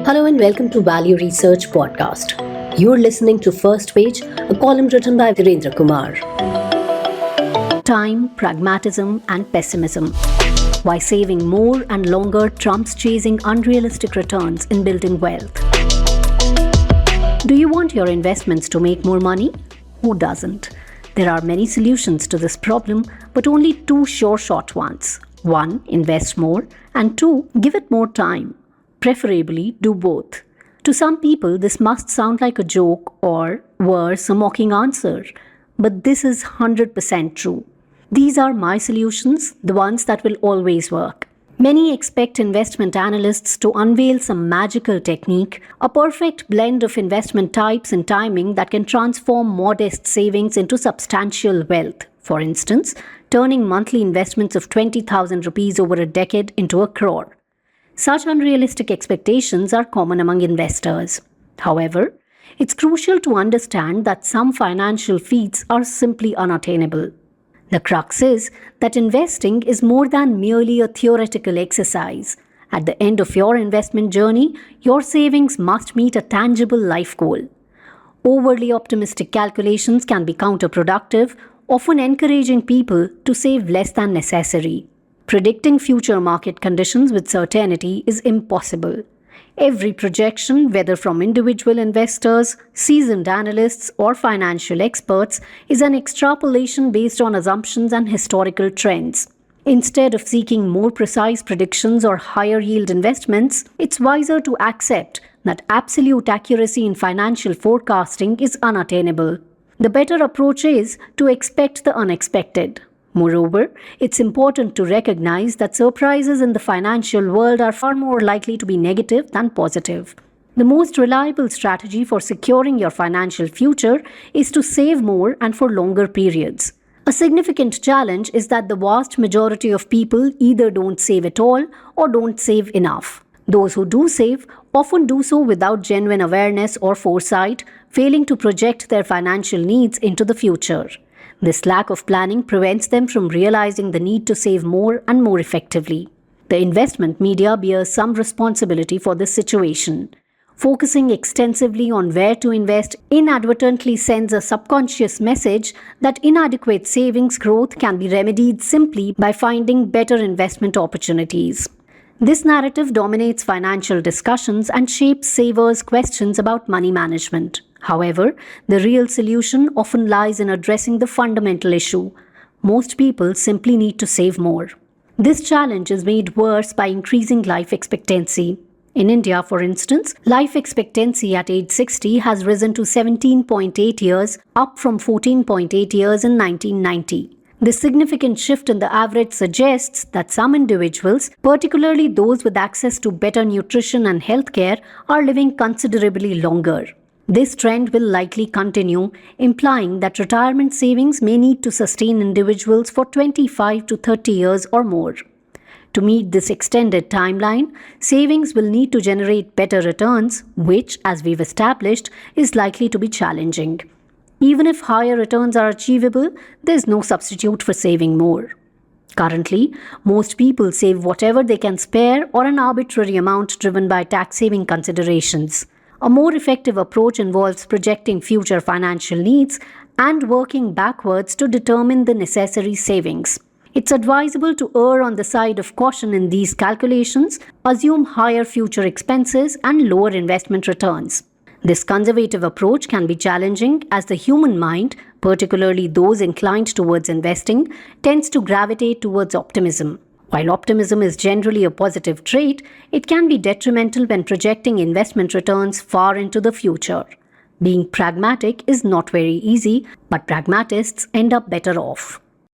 Hello and welcome to Value Research Podcast. You're listening to First Page, a column written by Virendra Kumar. Time, pragmatism, and pessimism. Why saving more and longer trumps chasing unrealistic returns in building wealth. Do you want your investments to make more money? Who doesn't? There are many solutions to this problem, but only two sure shot ones. One, invest more, and two, give it more time. Preferably, do both. To some people, this must sound like a joke or, worse, a mocking answer. But this is 100% true. These are my solutions, the ones that will always work. Many expect investment analysts to unveil some magical technique, a perfect blend of investment types and timing that can transform modest savings into substantial wealth. For instance, turning monthly investments of 20,000 rupees over a decade into a crore. Such unrealistic expectations are common among investors. However, it's crucial to understand that some financial feats are simply unattainable. The crux is that investing is more than merely a theoretical exercise. At the end of your investment journey, your savings must meet a tangible life goal. Overly optimistic calculations can be counterproductive, often encouraging people to save less than necessary. Predicting future market conditions with certainty is impossible. Every projection, whether from individual investors, seasoned analysts, or financial experts, is an extrapolation based on assumptions and historical trends. Instead of seeking more precise predictions or higher yield investments, it's wiser to accept that absolute accuracy in financial forecasting is unattainable. The better approach is to expect the unexpected. Moreover, it's important to recognize that surprises in the financial world are far more likely to be negative than positive. The most reliable strategy for securing your financial future is to save more and for longer periods. A significant challenge is that the vast majority of people either don't save at all or don't save enough. Those who do save often do so without genuine awareness or foresight, failing to project their financial needs into the future. This lack of planning prevents them from realizing the need to save more and more effectively. The investment media bears some responsibility for this situation. Focusing extensively on where to invest inadvertently sends a subconscious message that inadequate savings growth can be remedied simply by finding better investment opportunities. This narrative dominates financial discussions and shapes savers' questions about money management. However, the real solution often lies in addressing the fundamental issue. Most people simply need to save more. This challenge is made worse by increasing life expectancy. In India, for instance, life expectancy at age 60 has risen to 17.8 years, up from 14.8 years in 1990. This significant shift in the average suggests that some individuals, particularly those with access to better nutrition and healthcare, are living considerably longer. This trend will likely continue, implying that retirement savings may need to sustain individuals for 25 to 30 years or more. To meet this extended timeline, savings will need to generate better returns, which, as we've established, is likely to be challenging. Even if higher returns are achievable, there's no substitute for saving more. Currently, most people save whatever they can spare or an arbitrary amount driven by tax-saving considerations. A more effective approach involves projecting future financial needs and working backwards to determine the necessary savings. It's advisable to err on the side of caution in these calculations, assume higher future expenses and lower investment returns. This conservative approach can be challenging as the human mind, particularly those inclined towards investing, tends to gravitate towards optimism. While optimism is generally a positive trait, it can be detrimental when projecting investment returns far into the future. Being pragmatic is not very easy, but pragmatists end up better off.